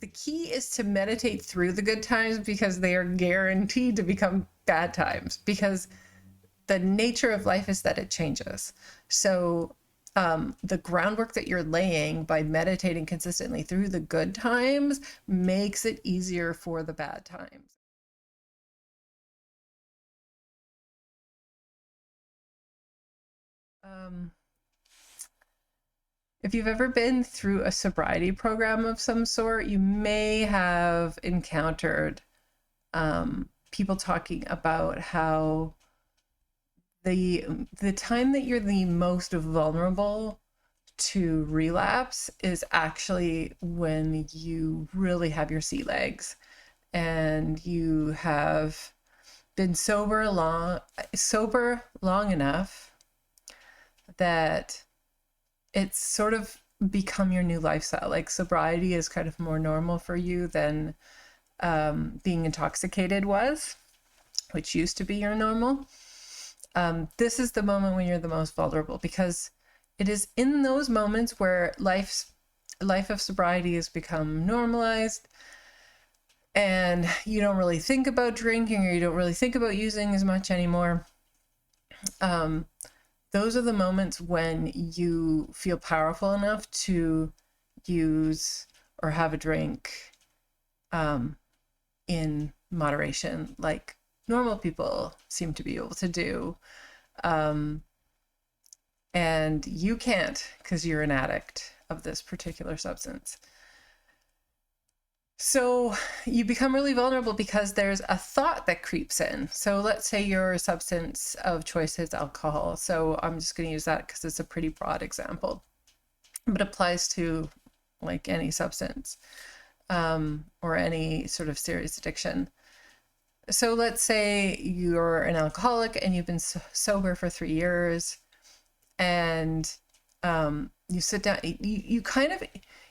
the key is to meditate through the good times, because they are guaranteed to become bad times, because the nature of life is that it changes. So the groundwork that you're laying by meditating consistently through the good times makes it easier for the bad times. Um, if you've ever been through a sobriety program of some sort, you may have encountered people talking about how the time that you're the most vulnerable to relapse is actually when you really have your sea legs and you have been sober long enough that it's sort of become your new lifestyle. Like sobriety is kind of more normal for you than being intoxicated was, which used to be your normal. This is the moment when you're the most vulnerable, because it is in those moments where life of sobriety has become normalized, and you don't really think about drinking, or you don't really think about using as much anymore. Those are the moments when you feel powerful enough to use or have a drink in moderation, like normal people seem to be able to do. And you can't, because you're an addict of this particular substance. So you become really vulnerable because there's a thought that creeps in. So let's say your substance of choice is alcohol. So I'm just going to use that because it's a pretty broad example, but applies to like any substance or any sort of serious addiction. So let's say you're an alcoholic and you've been sober for 3 years, and you sit down, you kind of,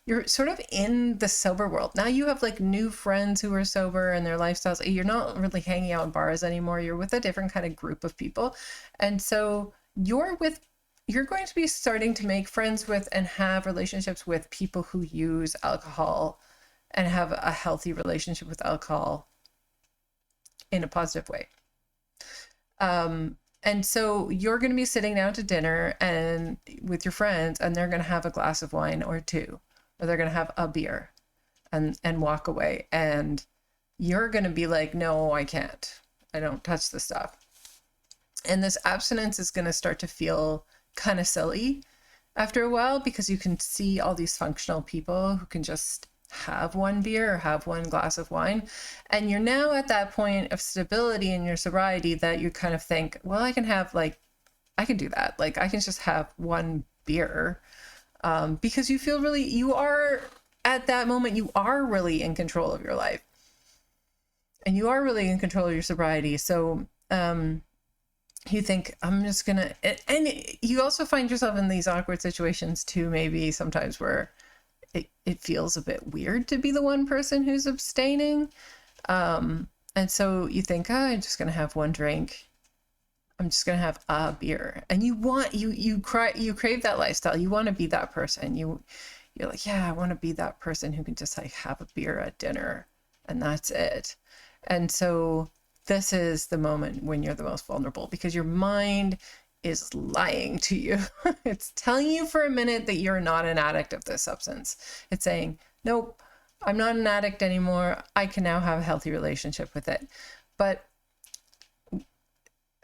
you're sort of in the sober world. Now you have like new friends who are sober and their lifestyles. You're not really hanging out in bars anymore. You're with a different kind of group of people. And so you're going to be starting to make friends with and have relationships with people who use alcohol and have a healthy relationship with alcohol in a positive way. And so you're going to be sitting down to dinner and with your friends, and they're going to have a glass of wine or two, or they're going to have a beer and walk away. And you're going to be like, no, I can't. I don't touch the stuff. And this abstinence is going to start to feel kind of silly after a while, because you can see all these functional people who can just have one beer or have one glass of wine. And you're now at that point of stability in your sobriety that you kind of think, well, I can do that. Like I can just have one beer, because you feel really, you are at that moment, you are really in control of your life and you are really in control of your sobriety. So, you think, I'm just gonna, and you also find yourself in these awkward situations too, maybe sometimes where it feels a bit weird to be the one person who's abstaining. And so you think, oh, I'm just going to have one drink. I'm just going to have a beer. And you crave that lifestyle. You want to be that person. You're like, yeah, I want to be that person who can just like have a beer at dinner and that's it. And so this is the moment when you're the most vulnerable, because your mind is lying to you. It's telling you for a minute that you're not an addict of this substance. It's saying, nope, I'm not an addict anymore. I can now have a healthy relationship with it. But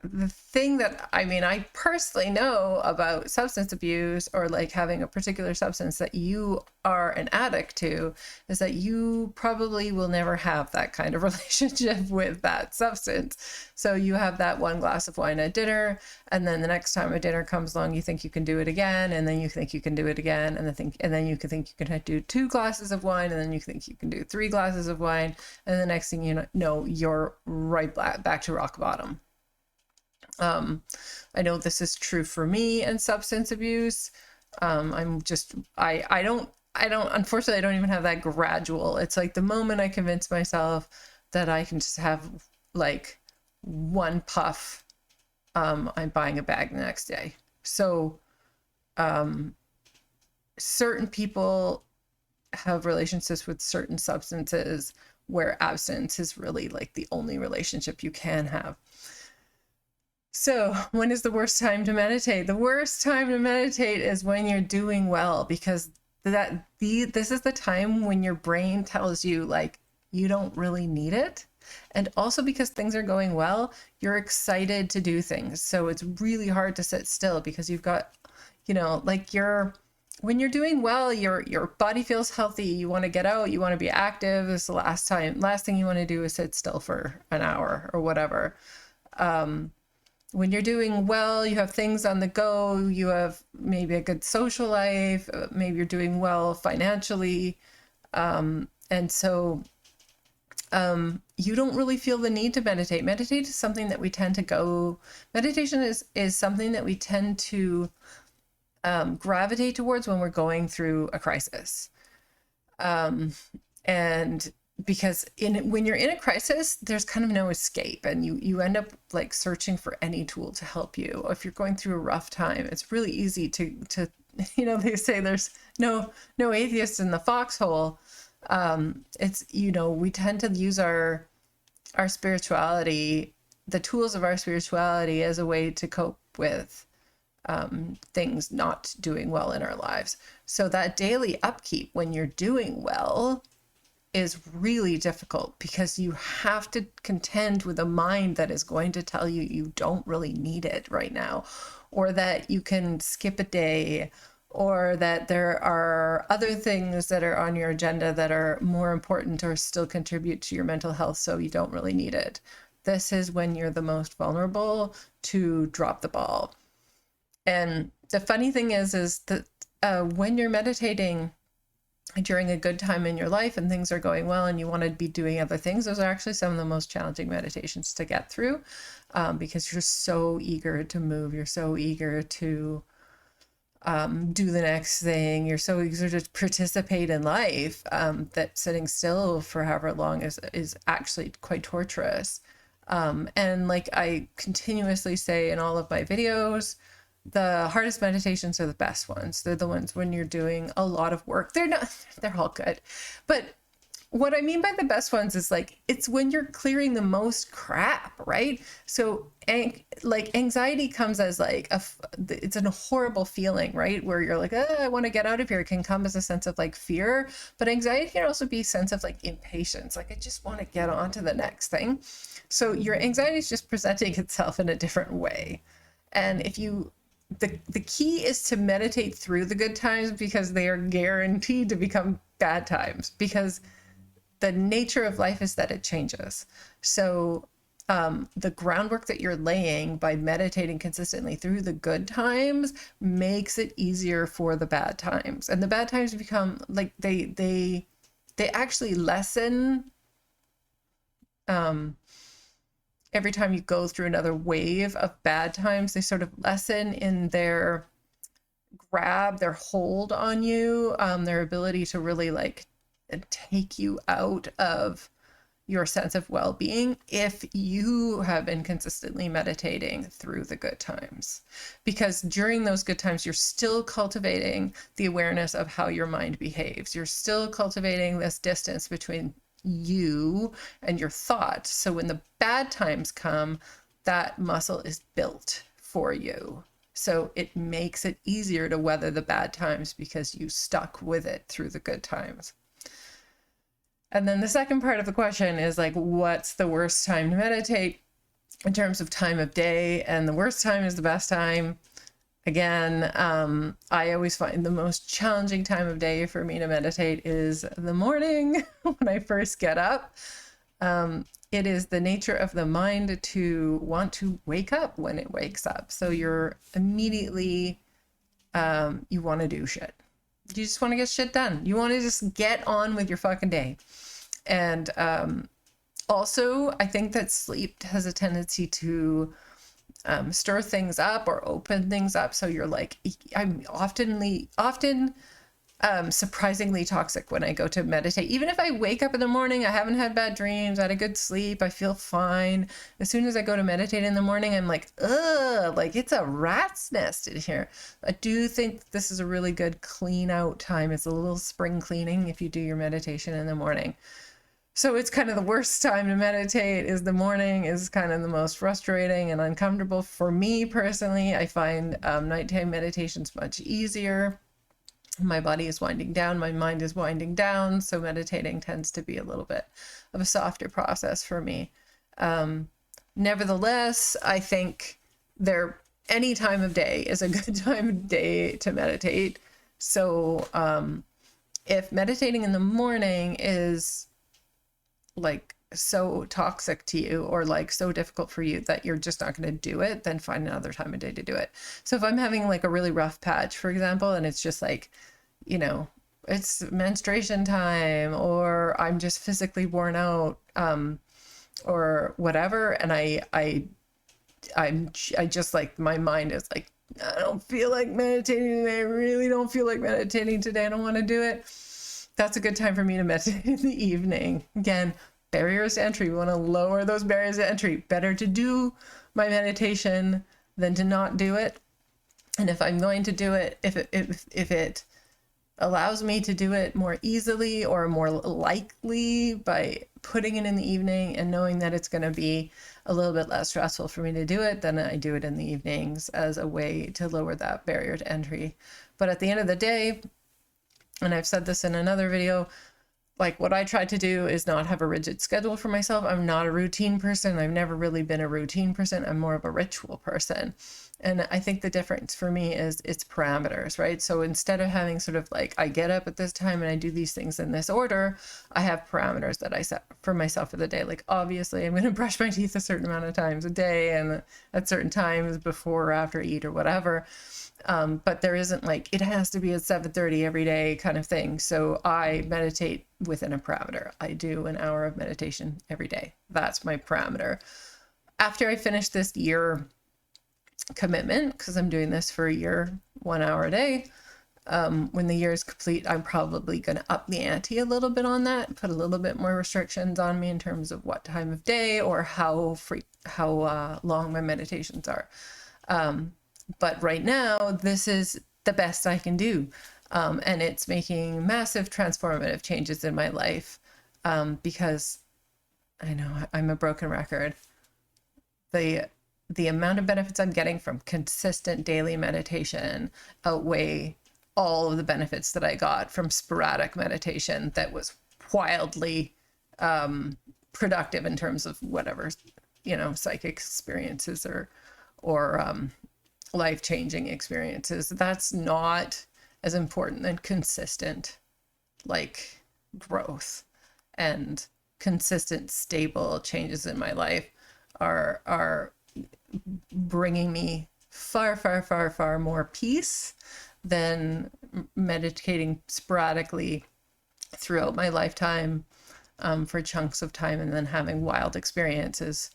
the thing that, I mean, I personally know about substance abuse, or like having a particular substance that you are an addict to, is that you probably will never have that kind of relationship with that substance. So you have that one glass of wine at dinner, and then the next time a dinner comes along, you think you can do it again, and then you think you can do it again, and then you can think you can do 2 glasses of wine, and then you think you can do 3 glasses of wine, and the next thing you know, you're right back to rock bottom. I know this is true for me and substance abuse. I don't, unfortunately, I don't even have that gradual. It's like the moment I convince myself that I can just have like one puff, I'm buying a bag the next day. So, certain people have relationships with certain substances where abstinence is really like the only relationship you can have. So, when is the worst time to meditate? The worst time to meditate is when you're doing well, because this is the time when your brain tells you like you don't really need it. And also because things are going well, you're excited to do things. So it's really hard to sit still because you've got, like when you're doing well, your body feels healthy. You want to get out, you want to be active. This is the last thing you want to do is sit still for an hour or whatever. When you're doing well, you have things on the go, you have maybe a good social life, maybe you're doing well financially. And so you don't really feel the need to meditate. Meditation is something that we tend to gravitate towards when we're going through a crisis. And because when you're in a crisis, there's kind of no escape, and you end up like searching for any tool to help you. If you're going through a rough time, it's really easy to they say there's no atheists in the foxhole. It's we tend to use our spirituality, the tools of our spirituality, as a way to cope with things not doing well in our lives. So that daily upkeep when you're doing well is really difficult, because you have to contend with a mind that is going to tell you you don't really need it right now, or that you can skip a day, or that there are other things that are on your agenda that are more important or still contribute to your mental health, so you don't really need it. This is when you're the most vulnerable to drop the ball. And the funny thing is that when you're meditating during a good time in your life and things are going well and you want to be doing other things, those are actually some of the most challenging meditations to get through, because you're so eager to move. You're so eager to do the next thing. You're so eager to participate in life, that sitting still for however long is actually quite torturous. And like I continuously say in all of my videos, the hardest meditations are the best ones. They're the ones when you're doing a lot of work. They're all good. But what I mean by the best ones is like, it's when you're clearing the most crap, right? So like anxiety comes as like it's a horrible feeling, right? Where you're like, I want to get out of here. It can come as a sense of like fear, but anxiety can also be a sense of like impatience. Like, I just want to get on to the next thing. So your anxiety is just presenting itself in a different way. And the key is to meditate through the good times, because they are guaranteed to become bad times, because the nature of life is that it changes. So the groundwork that you're laying by meditating consistently through the good times makes it easier for the bad times. And the bad times become like they actually lessen every time you go through another wave of bad times. They sort of lessen in their grab, their hold on you, their ability to really like take you out of your sense of well-being, if you have been consistently meditating through the good times. Because during those good times, you're still cultivating the awareness of how your mind behaves. You're still cultivating this distance between you and your thoughts. So when the bad times come, that muscle is built for you. So it makes it easier to weather the bad times because you stuck with it through the good times. And then the second part of the question is like, what's the worst time to meditate in terms of time of day? And the worst time is the best time. Again, I always find the most challenging time of day for me to meditate is the morning when I first get up. It is the nature of the mind to want to wake up when it wakes up. So you're immediately, you want to do shit. You just want to get shit done. You want to just get on with your fucking day. And also, I think that sleep has a tendency to stir things up or open things up. So you're like, I'm often surprisingly toxic when I go to meditate. Even if I wake up in the morning, I haven't had bad dreams, I had a good sleep, I feel fine. As soon as I go to meditate in the morning, I'm like, ugh, like it's a rat's nest in here. I do think this is a really good clean out time. It's a little spring cleaning if you do your meditation in the morning. So it's kind of the worst time to meditate is the morning, is kind of the most frustrating and uncomfortable. For me personally, I find nighttime meditations much easier. My body is winding down, my mind is winding down, so meditating tends to be a little bit of a softer process for me. Nevertheless, I think any time of day is a good time of day to meditate. So if meditating in the morning is like so toxic to you or like so difficult for you that you're just not going to do it, then find another time of day to do it. So if I'm having like a really rough patch, for example, and it's just like, you know, it's menstruation time, or I'm just physically worn out, or whatever, and I just like, my mind is like, I don't feel like meditating today. I really don't feel like meditating today. I don't want to do it. That's a good time for me to meditate in the evening. Again, barriers to entry. We want to lower those barriers to entry. Better to do my meditation than to not do it. And if I'm going to do it, if it allows me to do it more easily or more likely by putting it in the evening and knowing that it's going to be a little bit less stressful for me to do it, then I do it in the evenings as a way to lower that barrier to entry. But at the end of the day, and I've said this in another video, like what I try to do is not have a rigid schedule for myself. I'm not a routine person. I've never really been a routine person. I'm more of a ritual person. And I think the difference for me is it's parameters, right? So instead of having sort of like, I get up at this time and I do these things in this order, I have parameters that I set for myself for the day. Like, obviously, I'm going to brush my teeth a certain amount of times a day and at certain times before or after I eat or whatever. But there isn't like, it has to be at 7:30 every day kind of thing. So I meditate within a parameter. I do an hour of meditation every day. That's my parameter. After I finish this year commitment, because I'm doing this for a year, 1 hour a day, when the year is complete, I'm probably going to up the ante a little bit on that, put a little bit more restrictions on me in terms of what time of day or how long my meditations are. But right now, this is the best I can do. And it's making massive transformative changes in my life, because I know I'm a broken record. The amount of benefits I'm getting from consistent daily meditation outweigh all of the benefits that I got from sporadic meditation that was wildly productive in terms of whatever, psychic experiences or life-changing experiences. That's not as important than consistent like growth, and consistent stable changes in my life are bringing me far, far, far, far more peace than meditating sporadically throughout my lifetime for chunks of time and then having wild experiences,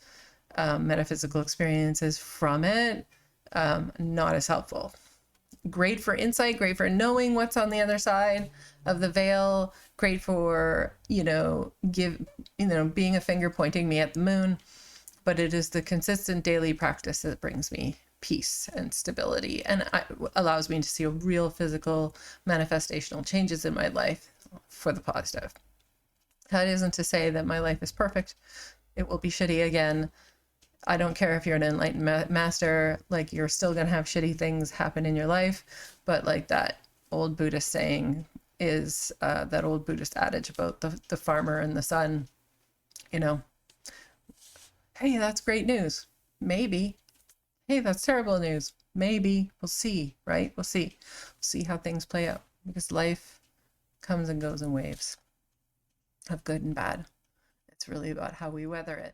metaphysical experiences from it. Not as helpful. Great for insight, great for knowing what's on the other side of the veil, great for, being a finger pointing me at the moon. But it is the consistent daily practice that brings me peace and stability and allows me to see real physical manifestational changes in my life for the positive. That isn't to say that my life is perfect. It will be shitty again. I don't care if you're an enlightened master, like, you're still going to have shitty things happen in your life. But like that old Buddhist saying is, that old Buddhist adage about the farmer and the sun, hey, that's great news. Maybe. Hey, that's terrible news. Maybe. We'll see, right? We'll see. We'll see how things play out, because life comes and goes in waves of good and bad. It's really about how we weather it.